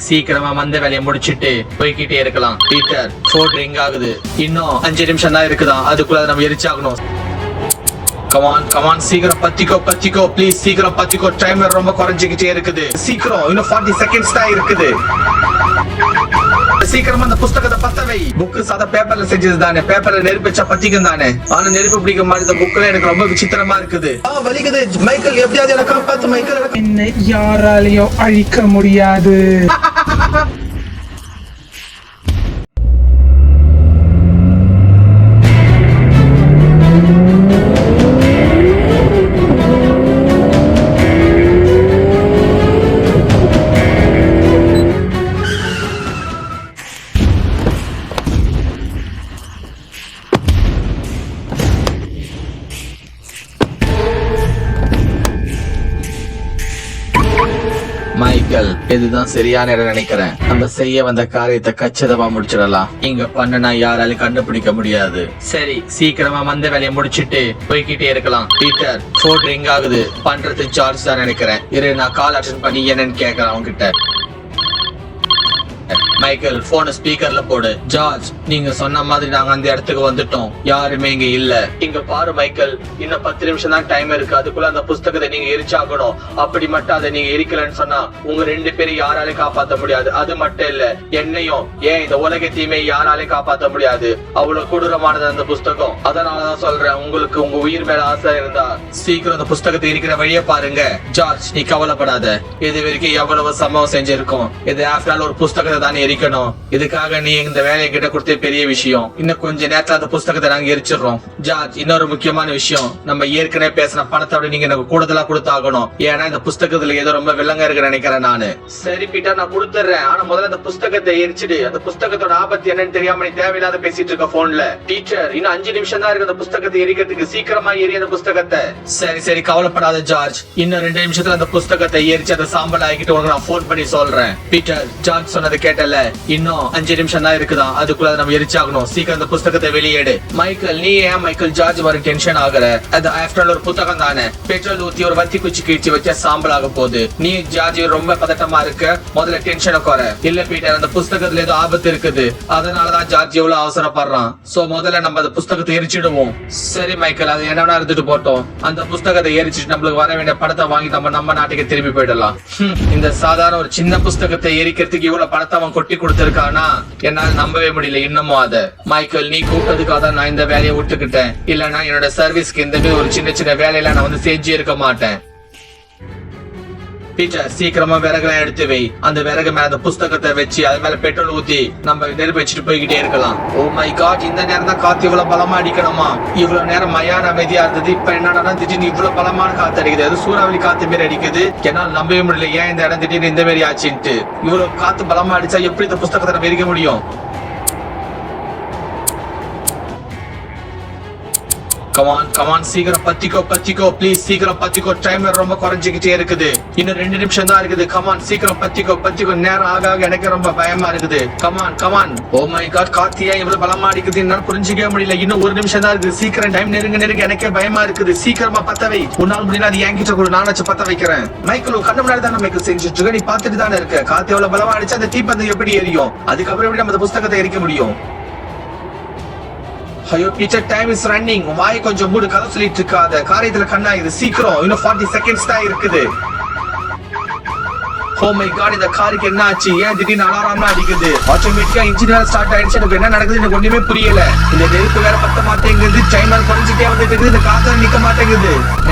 சீக்கிரமா வந்த வேலையை முடிச்சிட்டு போய்கிட்டே இருக்கலாம். பீட்டர், போன் ரிங் ஆகுது. இன்னும் 5 நிமிஷம் தான் இருக்குதான், அதுக்குள்ள நம்ம எரிச்சாகணும். கமான் சீக்கிரம் பத்திக்கோ ப்ளீஸ், சீக்கிரம் பத்திக்கோ. டைமர் ரொம்ப குறைஞ்சிக்கிட்டே இருக்குது. சீக்கிரம், இன்னும் 40 செகண்ட்ஸ் தான் இருக்குது. சீக்கிரமா அந்த புத்தகத்தை பத்த வை. புக்கு சாதா பேப்பர்ல செஞ்சது தானே, பேப்பர்ல நெருப்பு வச்சா பத்திக்கும் தானே. ஆனா நெருப்பு பிடிக்க மாதிரி இந்த புக்ல எனக்கு ரொம்ப விசித்திரமா இருக்குது. வலிக்குது மைக்கேல், எப்படியாவது என்ன காப்பாத்து மைக்கேல். என்னை யாராலையும் அழிக்க முடியாது. மைக்கேல், இதுதான் சரியான இடம் நினைக்கிறேன். நம்ம செய்ய வந்த காரியத்தை கச்சிதமா முடிச்சிடலாம். இங்க பண்ணனா யாராலும் கண்டுபிடிக்க முடியாது. சரி, சீக்கிரமா வந்த வேலையை முடிச்சிட்டு போய்கிட்டே இருக்கலாம். பீட்டர், போன் ரிங் ஆகுது. பண்றது ஜார்ஜ் தான் நினைக்கிறேன். இரு, நான் கால் அட்டெண்ட் பண்ணி என்னன்னு கேக்குறேன் அவங்க கிட்ட. மைக்கேல், போன ஸ்பீக்கர்ல போடு. ஜார்ஜ், நீங்க சொன்ன மாதிரி நாங்க அந்த இடத்துக்கு வந்துட்டோம். யாருமே இங்க இல்ல. இங்க பாரு மைக்கேல், இன்னும் 10 நிமிஷம் தான் டைம் இருக்கு. அதுக்குள்ள அந்த புத்தகத்தை நீங்க எரிச்சாகணும். அப்படி மட்டும் அதை நீங்க எரிக்கலன்னு சொன்னா உங்க 2 பேரும் யாராலையும் காப்பாற்ற முடியாது. அது மட்டும் இல்ல, என்னையும் ஏன் இந்த உலகத்தையுமே யாராலையும் காப்பாற்ற முடியாது. அவ்வளவு கொடூரமானது அந்த புத்தகம். அதனாலதான் சொல்றேன், உங்களுக்கு உங்க உயிர் மேல ஆசை இருந்தா சீக்கிரம் அந்த புத்தகத்தை எரிக்கிற வழியை பாருங்க. ஜார்ஜ், நீ கவலைப்படாத. இது வரைக்கும் எவ்வளவு சம்பவம் செஞ்சிருக்கோம். இது ஆஃப்டர் ஒரு புத்தகத்தை தான் எரிக்கணும். இதுக்காக நீ இந்த வேலையை கிட்ட கொடுத்த பெரிய விஷயம். இன்னும் கொஞ்ச நேரத்துல அந்த புத்தகத்தை நாங்க எரிச்சிடறோம். ஜார்ஜ், இன்னொரு முக்கியமான விஷயம், நம்ம ஏற்கனவே பேசின பணத்தோட நீங்க எனக்கு கூடுதலா கொடுத்தாகணும். ஏன்னா இந்த புத்தகத்துல ஏதோ ரொம்ப வில்லங்க இருக்கு நினைக்கிறேன் நானு. சரி பீட்டர், நான் கொடுத்துறேன். ஆனா முதல்ல அந்த புத்தகத்தை எரிச்சிடு. அந்த புத்தகத்தோட ஆபத்து என்னன்னு தெரியாம நீ தேவையில்லாத பேசிட்டு இருக்க போன்ல. டீச்சர், இன்னும் 5 நிமிஷம் தான் இருக்கு அந்த புத்தகத்தை எரிக்கிறதுக்கு. சீக்கிரமா எரி அந்த புத்தகத்தை. சரி கவலைப்படாத ஜார்ஜ். இன்னும் 2 நிமிஷத்துல அந்த புத்தகத்தை எரிச்சு அதை சாம்பல் ஆகிட்டு உனக்கு நான் போன் பண்ணி சொல்றேன். பீட்டர், ஜார்ஜ் சொன்னது கேட்டல. இன்னும் 5 நிமிஷம் தான் இருக்குதான், அதுக்குள்ள நம்ம எரிச்சாகணும். சீக்கிரம் அந்த புத்தகத்தை வெளியேடு. மைக்கேல், நீ ஏன் மைக்கேல் ஜார்ஜ் மாதிரி டென்ஷன் ஆகுற? அது ஆஃப்டர் ஒரு புத்தகம் தானே. பெட்ரோல் ஊத்தி ஒரு வத்தி குச்சி கிழிச்சு வச்சா சாம்பல் ஆக போகுது. நீ ஜார்ஜ் ரொம்ப பதட்டமா இருக்க. முதல்ல டென்ஷனை குறை. இல்ல பீட்டர், அந்த புத்தகத்துல ஏதோ ஆபத்து இருக்குது. அதனாலதான் ஜார்ஜ் எவ்வளவு அவசரப்படுறான். சோ முதல்ல நம்ம அந்த புத்தகத்தை எரிச்சிடுவோம். சரி மைக்கேல், அது என்னன்னா இருந்துட்டு போட்டோம். அந்த புத்தகத்தை எரிச்சிட்டு நம்மளுக்கு வர வேண்டிய பணத்தை வாங்கி நம்ம நாட்டுக்கு திரும்பி போயிடலாம். இந்த சாதாரண ஒரு சின்ன புத்தகத்தை எரிக்கிறதுக்கு இவ்வளவு பணத்தை அவன் கொட்டி கொடுத்திருக்கானா, என்னால நம்பவே முடியல இன்னமும் அத. மைக்கேல், நீ கூப்பிட்டதுக்காக தான் நான் இந்த வேலையை விட்டுக்கிட்டேன். இல்லன்னா என்னோட சர்வீஸ்க்கு இந்த மாதிரி ஒரு சின்ன வேலையில நான் வந்து செஞ்சு இருக்க மாட்டேன். பீட்டர், சீக்கிரமா விறகுலாம் எடுத்து வை. அந்த விறகு மேல அந்த புத்தகத்தை வச்சு அது மேல பெட்ரோல் ஊத்தி நம்ம நெருப்பு வச்சுட்டு போய்கிட்டே இருக்கலாம். ஓ மை காட், இந்த நேரம் தான் காத்து இவ்வளவு பலமா அடிக்கணுமா? இவ்வளவு நேரம் மையான அமைதியா இருந்தது. இப்ப என்னன்னா திடீர்னு இவ்வளவு பலமான காத்து அடிக்குது. அது சூறாவளி காத்து மாரி அடிக்குது. என்னால நம்பவே முடியல, ஏன் இந்த இடம் திடீர்னு இந்த மாதிரி ஆச்சுன்ட்டு. இவ்வளவு காத்து பலமா அடிச்சா எப்படி இந்த புத்தகத்தை நம்ம எரிக்க முடியும்? கமான் சீக்கிரம் பத்திக்கோ ப்ளீஸ், சீக்கிரம் பத்திக்கோ. டைமர் ரொம்ப குறைஞ்சிக்கிட்டே இருக்குது. இன்னும் 2 நிமிஷம் தான் இருக்குது. கமான் சீக்கிரம் பத்திக்கோ. நேரம் ஆக எனக்கு ரொம்ப பயமா இருக்குது. கமான். ஓ மை காட், காத்தியா இவ்வளவு பலமா அடிக்குது, என்னால புரிஞ்சிக்கவே முடியல. இன்னும் 1 நிமிஷம் தான் இருக்குது. சீக்கிரம், டைம் நெருங்க எனக்கே பயமா இருக்குது. சீக்கிரமா பத்த வை. உன்னால முடியல, அது என்கிட்ட கூட நானாச்சும் பத்த வைக்கிறேன். மைக்கேல், கண்ணு முன்னாடி தான் மைக்கேல் செஞ்சுட்டு இருக்க. நீ பாத்துட்டு தானே இருக்க. காத்து எவ்வளவு பலமா அடிச்சா அந்த தீப்பந்தம் எப்படி எரியும்? அதுக்கப்புறம் எப்படி நம்ம அந்த புத்தகத்தை எரிக்க முடியும்? ஐயோ பீட்டர், டைம் இஸ் ரன்னிங். வாய் கொஞ்சம் மூடு, கதை சொல்லிட்டு இருக்காத. காரியத்துல கண்ணாயுது. சீக்கிரம், இன்னும் 40 செகண்ட்ஸ் தான் இருக்குது. ஓ மை காட், இந்த காருக்கு என்ன ஆச்சு? ஏன் திடீர்னு அலாரம் அடிக்குது? ஆட்டோமேட்டிக்கா இன்ஜின் ஸ்டார்ட் ஆயிடுச்சு. எனக்கு என்ன நடக்குது எனக்கு ஒண்ணுமே புரியல. இந்த நெருப்பு வேற பத்த மாட்டேங்குது. டைமர் குறைஞ்சிட்டே வந்துட்டு இருக்குது. இந்த காத்து நிக்க மாட்டேங்குது.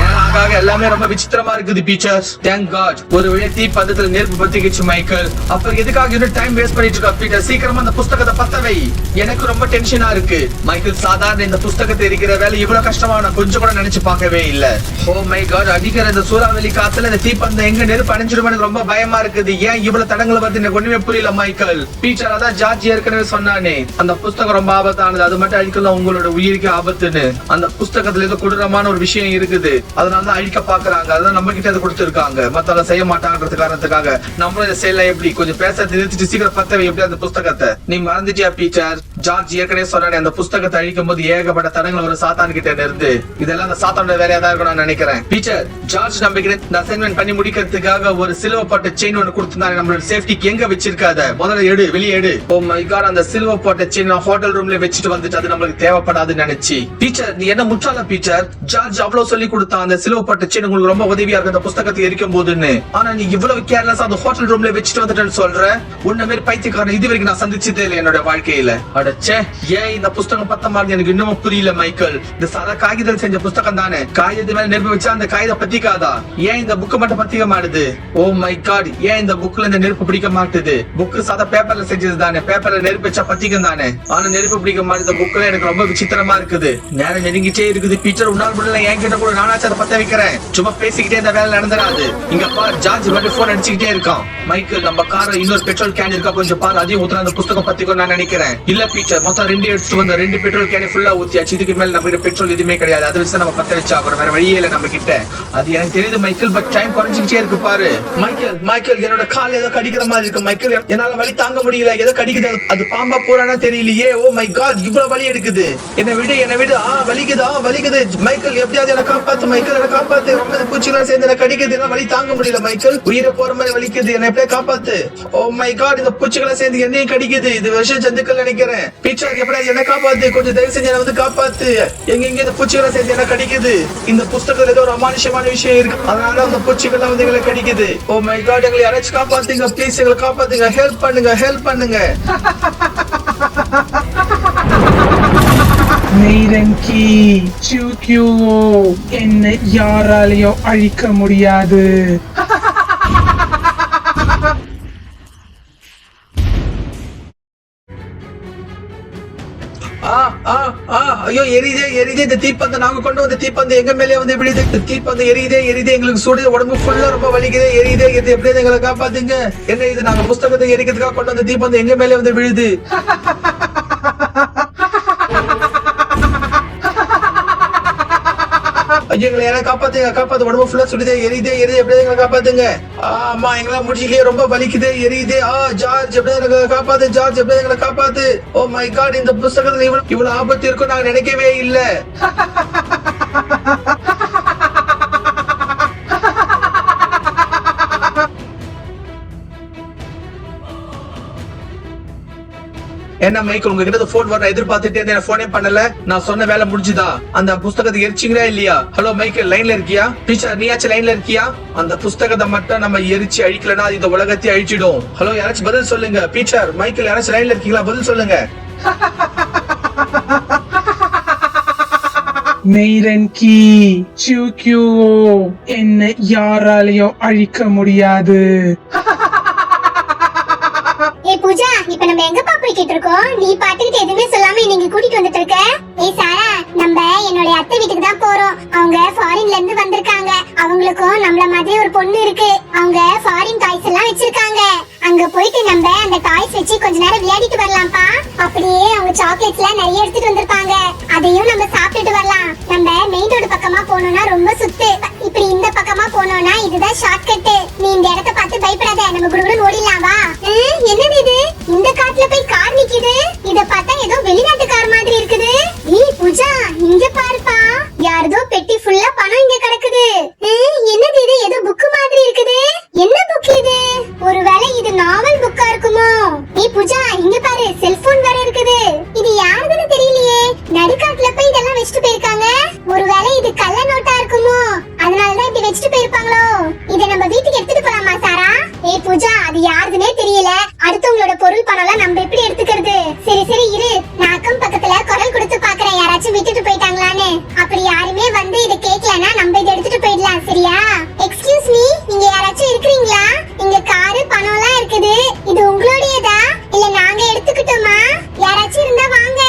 நேரம் எல்லாமே ரொம்ப விசித்திரமா இருக்குது. பீச்சர்ஸ், தேங்க் காட், ஒரு வழியா தீ பந்தத்துல நெருப்பு பத்திக்கிச்சு. மைக்கேல், அப்ப எதுக்காக இன்னும் டைம் வேஸ்ட் பண்ணிட்டு இருக்க? பீட்டர், சீக்கிரமா அந்த புத்தகத்தை பத்த வை. எனக்கு ரொம்ப டென்ஷனா இருக்கு. மைக்கேல், சாதாரண இந்த புத்தகத்தை இருக்கிற வேலை இவ்வளவு கஷ்டமா நான் கொஞ்சம் கூட நினைச்சு பார்க்கவே இல்ல. ஓ மை காட், அடிக்கிற இந்த சூறாவளி காத்துல இந்த தீப்பந்தம் எங்க நெருப்பு அணிஞ்சிடும் எனக்கு ரொம்ப பயமா இருக்குது. ஏன் இவ்வளவு தடங்களை வருது எனக்கு ஒண்ணுமே புரியல. மைக்கேல், பீட்டர், அதான் ஜார்ஜ் ஏற்கனவே சொன்னானே, அந்த புத்தகம் ரொம்ப ஆபத்தானது. அது மட்டும் அடிக்கலாம் உங்களோட உயிருக்கு ஆபத்துன்னு. அந்த புத்தகத்துல ஏதோ கொடூரமான ஒரு விஷயம் இருக்குது. அதனால அதனால அழிக்க பாக்குறாங்க. அதான் நம்ம கிட்ட அதை கொடுத்துருக்காங்க. மத்தவங்க செய்ய மாட்டாங்கன்றது காரணத்துக்காக நம்மளும் இதை செய்யலாம். எப்படி கொஞ்சம் பேச நிறுத்திட்டு சீக்கிரம் பத்தவை எப்படி அந்த புஸ்தகத்தை நீ மறந்துட்டியா பீச்சர்? ஜார்ஜ் ஏற்கனவே சொன்னானே அந்த புஸ்தகத்தை அழிக்கும் போது ஏகப்பட்ட தடங்கள் ஒரு சாத்தான் கிட்ட இருந்து இதெல்லாம் அந்த சாத்தானோட வேலையா தான் இருக்கும் நான் நினைக்கிறேன். டீச்சர் ஜார்ஜ் நம்ம கிட்ட அசைன்மெண்ட் பண்ணி முடிக்கிறதுக்காக ஒரு சில்வர் பாட்ட செயின் ஒன்னு கொடுத்திருந்தாங்க. நம்மளோட சேஃப்டிக்கு எங்க வச்சிருக்காத முதல்ல எடு, வெளியே எடு. ஓ மை காட், அந்த சில்வர் பாட்ட செயின் நான் ஹோட்டல் ரூம்ல வச்சுட்டு வந்துட்டு அது நம்மளுக்கு தேவைப்படாதுன்னு நினைச்சு. டீச்சர் நீ என்ன முற்றால டீச்சர்? ஜார்ஜ் அவ்வளவு சொல்லி கொடுத்தான் அந்த சில்வர் பாட்ட செயின் உங்களுக்கு ரொம்ப உதவியா இருக்கு அந்த புஸ்தகத்தை எரிக்கும் போதுன்னு. ஆனா நீ இவ்வளவு கேர்லெஸ் அந்த ஹோட்டல் ரூம்ல வச்சுட்டு வந்துட்டேன்னு சொல்ற. உன்ன மாதிரி பைத்தியக்காரன் இது வரைக்கும் நான் சந்திச்சதே இல்லை என்னோட வாழ்க்கையில. அடச்சே, ஏன் இந்த புஸ்தகம் பத்த மாதிரி எனக்கு இன்னும் புரியல மைக்கேல். இந்த சாதா காகிதத்தில் செஞ்ச புஸ்தகம் தானே, காகிதத்து மேல நெருப்பு வச்சா அந்த காகிதம் பத்திக்காதா? ஏன் இந்த புக்கு மட்டும் பத்திக்க மாட்டுது? ஓ மை காட், ஏன் இந்த புக்ல இந்த நெருப்பு பிடிக்க மாட்டுது? புக்கு சாதா பேப்பர்ல செஞ்சது தானே, பேப்பர்ல நெருப்பு வச்சா பத்திக்கும் தானே. ஆனா நெருப்பு பிடிக்க மாட்டுது புக்ல. எனக்கு ரொம்ப விசித்திரமா இருக்குது. நேரம் நெருங்கிட்டே இருக்குது. பீச்சர் உன்னால் முடியல, என் கிட்ட கூட நானாச்சும் அதை பத்த வைக்கிறேன். சும்மா பேசிக்கிட்டே இந்த வேலை நடந்துடாது. இங்க பார், ஜார்ஜ் வந்து போன் அடிச்சுக்கிட்டே இருக்கான். மைக்கேல் நம்ம கார இன்னொரு பெட்ரோல் கேன் இருக்கா, கொஞ்சம் பாரு, அதையும் ஊத்துற அந்த புஸ்தகம் பத்திக்கும் நான் நினைக்கிறேன். இல்ல பீச்சர், மொத்தம் 2 எடுத்துட்டு வந்த 2 பெட்ரோல் கேன் ஃபுல்லா ஊத்தியாச்சு. இதுக்கு மேல நம்ம கிட்ட பெட்ரோல் எதுவுமே கிடையாது. அதை வச்சு நம்ம பத்த வச்சாகணும், வேற வழியே இல்ல நம்ம கிட்ட. அது எனக்கு தெரியுது மைக்கேல், பட் டைம் குறைஞ்சிக்கிட்டே இருக்கு பாரு. மைக்கேல் என்னோட கால் ஏதோ கடிக்கிற மாதிரி இருக்கு மைக்கேல். என்னால வலி தாங்க முடியல, ஏதோ கடிக்குது. அது பாம்பா போறானா தெரியலையே. ஓ மை காட், இவ்வளவு வலி எடுக்குது. என்ன விடு வலிக்குது. மைக்கேல் எப்படியாவது என்ன காப்பாத்து மைக்கேல், என்ன காப்பாத்து. ரொம்ப பூச்சிலாம் சேர்ந்து என்ன கடிக்குது. என்ன வலி தாங்க முடியல மைக்கேல். உயிரை போற மாதிரி வலிக்குது, என்ன எப்படியா காப்பாத்து. ஓ மை காட், இந்த பூச்சிகளை சேர்ந்து என்னையும் கடிக்குது. இது விஷம் ஜந்துக்கள் நினைக்கிறேன். பீச்சர் எப்படியா என்ன காப்பாத்து, கொஞ்சம் தயவு செஞ்சு என்ன வந்து காப்பாத்து. எங்க இந்த பூச்சிகளை சேர்ந்து என்ன கடிக்குது. இந்த புஸ்தகத்துல ஏதோ ஒரு அமானுஷமான விஷயம் இருக்கு, அதனால அந்த பூச்சிகள் வந்து எங்களை கடிக்குது. ஓ மை காட், எங்களை யாராச்சும் காப்பாத்துங்க ப்ளீஸ், எங்களை காப்பாத்துங்க. ஹெல்ப் பண்ணுங்க. நெய்ரங்கி சூக்கியூவோ என்னை யாராலையும் அழிக்க முடியாது. ஐயோ எரியுதே இந்த தீப்பந்த. நாங்க கொண்டு வந்த தீப்பந்த எங்க மேலே வந்து விழுது. தீப்பந்த எரியுதே எங்களுக்கு சுடுது, உடம்பு ஃபுல்லா ரொம்ப வலிக்குதே. எரியுதே எப்படியாவது எங்களை காப்பாத்துங்க. என்ன இது, நாங்க புஸ்தகத்தை எரிக்கிறதுக்காக கொண்டு வந்த தீப்பந்த எங்க மேலே வந்து விழுது. எங்களை யாராவது காப்பாத்து. உடம்பு ஃபுல்லா சுடுதே, எரியுதே எப்படியாவது எங்களை காப்பாத்துங்க. ஆமா, எங்களால முடியலையே, ரொம்ப வலிக்குதே, எரியுதே. ஜார்ஜ் எப்படியாவது எங்களை காப்பாத்து. ஜார்ஜ் எப்படியாவது எங்களை காப்பாத்து. ஓ மை காட், இந்த புஸ்தகத்துல இவ்வளவு ஆபத்து இருக்கும் நாங்க நினைக்கவே இல்ல. என்ன மைக்கேல், உங்ககிட்ட போன் வர எதிர்பார்த்துட்டே இருந்தேன், போனே பண்ணல. நான் சொன்ன வேலை முடிஞ்சுதா? அந்த புஸ்தகத்தை எரிச்சிங்களா இல்லையா? ஹலோ மைக்கேல், லைன்ல இருக்கியா? டீச்சர் நீயாச்சும் லைன்ல இருக்கியா? அந்த புஸ்தகத்தை மட்டும் நம்ம எரிச்சு அழிக்கலனா அது இந்த உலகத்தை அழிச்சிடும். ஹலோ, யாராச்சும் பதில் சொல்லுங்க. டீச்சர், மைக்கேல், யாராச்சும் லைன்ல இருக்கீங்களா? பதில் சொல்லுங்க. நெய்ரங்கி சூக்கியூவோ என்னை யாராலையும் அழிக்க முடியாது. பூஜா, இப்ப நம்ம எங்கப்பா போய்கிட்டு இருக்கோம்? நீ பாட்டுக்கிட்டு எதுவுமே சொல்லாம நீங்க கூட்டிட்டு வந்துட்டு இருக்க. சாரா, நம்ம என்னோட அத்தை வீட்டுக்கு தான் போறோம். அவங்க ஃபாரின்ல இருந்து வந்திருக்காங்க. அவங்களுக்கும் நம்மள மாதிரி ஒரு பொண்ணு இருக்கு. அவங்க ஃபாரின் டாய்ஸ் எல்லாம் வச்சிருக்காங்க. அங்க போயிட்டு நம்ம அந்த டாய்ஸ் வச்சு கொஞ்ச நேரம் விளையாடிட்டு வரலாம்ப்பா. அப்படியே அவங்க சாக்லேட்ஸ் எல்லாம் நிறைய எடுத்துட்டு வந்திருப்பாங்க, அதையும் நம்ம சாப்பிட்டுட்டு வரலாம். நம்ம மெயின் ரோடு பக்கமா போனோம்னா ரொம்ப சுத்து, இப்படி இந்த பக்கமா போனோம்னா இதுதான் ஷார்ட் கட். நீ இந்த இடத்த பார்த்து பயப்படாத, நம்ம குடுகுடுன்னு ஓடிடலாம் வா. என்னது இது, இந்த காட்டுல போய் கார் நிக்குது. இத பார்த்தா ஏதோ வெளிநாட்டு கார் மாதிரி இருக்குது. பூஜா, இங்க பாருப்பா, யாரதோ பெட்டி ஃபுல்லா பணம் இங்க கிடக்குது. என்னது இது, ஏதோ புக் மாதிரி இருக்குது. என்ன புக் இது? ஒருவேளை இது நாவல் புக்கா இருக்குமோ? பூஜா, இங்க பாரு, செல்போன் வேற இருக்குது. இது யாருதுன்னு தெரியலையே. நடுக்காட்டுல போய் இதெல்லாம் வச்சுட்டு போயிருக்காங்க. ஒருவேளை இது கள்ள நோட்டா இருக்குமோ? அதனாலதான் இப்படி வச்சுட்டு போயிருப்பாங்களோ? இத நம்ம வீட்டுக்கு எடுத்துட்டு போலாமா சாரா? பூஜா, அது யாருதுன்னே தெரியல. அடுத்தவங்களோட பொருள் பணம் எல்லாம் நம்ம எப்படி எடுத்துக்கிறது? சரி இரு, நான் அக்கம் பக்கத்துல குரல் கொடுத்து பாக்குறேன், யாராச்சும் விட்டுட்டு போயிட்டாங்களான்னு. அப்படி யாருமே வந்து இத கேட்கலன்னா நம்ம இதை எடுத்துட்டு போயிடலாம், சரியா? எக்ஸ்கியூஸ் மீ, நீங்க யாராச்சும் இருக்கிறீங்களா? இங்க காரு பணம் எல்லாம் இருக்குது. இது உங்களுடையதா இல்ல நாங்க எடுத்துக்கிட்டோமா? யாராச்சும் இருந்தா வாங்க.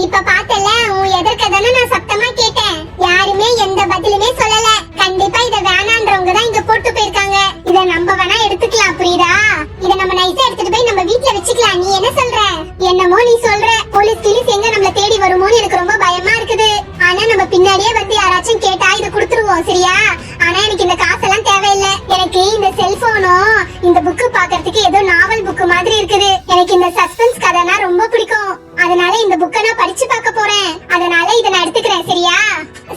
இப்ப பார்த்தல, உன் எதற்க தானே நான் சத்தமா கேட்டேன். யாருமே எந்த பதிலுமே சொல்லல. கண்டிப்பா இத வேணான்றவங்க தான் இங்க போட்டு போயிருக்காங்க. இத நம்ம வேணா எடுத்துக்கலாம், புரியுதா? இத நம்ம நைஸா எடுத்துட்டு போய் நம்ம வீட்ல வச்சுக்கலாம். நீ என்ன சொல்ற? என்னமோ நீ சொல்ற. போலீஸ் எங்க நம்மள தேடி வருமோன்னு எனக்கு ரொம்ப பயமா இருக்குது. ஆனா நம்ம பின்னாடியே வந்து யாராச்சும் கேட்டா இத கொடுத்துருவோம், சரியா? ஆனா எனக்கு இந்த காசெல்லாம் தேவையில்லை. எனக்கு இந்த செல்போனும் இந்த புக்கு பாக்குறதுக்கு ஏதோ நாவல் புக்கு மாதிரி இருக்குது. எனக்கு இந்த சஸ்பென்ஸ் கதைனா ரொம்ப பிடிக்கும். அதனால இந்த புக்கை நான் படிச்சு பார்க்க போறேன். அதனால இதை நான் எடுத்துக்கிறேன், சரியா?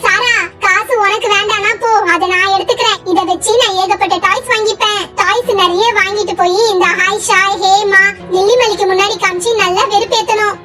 சாரா, காசு உனக்கு வேண்டானா போ, அதை நான் எடுத்துக்கிறேன். இதை வச்சு நான் ஏகப்பட்ட டாய்ஸ் வாங்கிப்பேன். டாய்ஸ் நிறைய வாங்கிட்டு போய் இந்த ஹாய்ஷா, ஹேமா, லில்லிமலிக்கு முன்னாடி காமிச்சு நல்லா வெறுப்பேத்தணும்.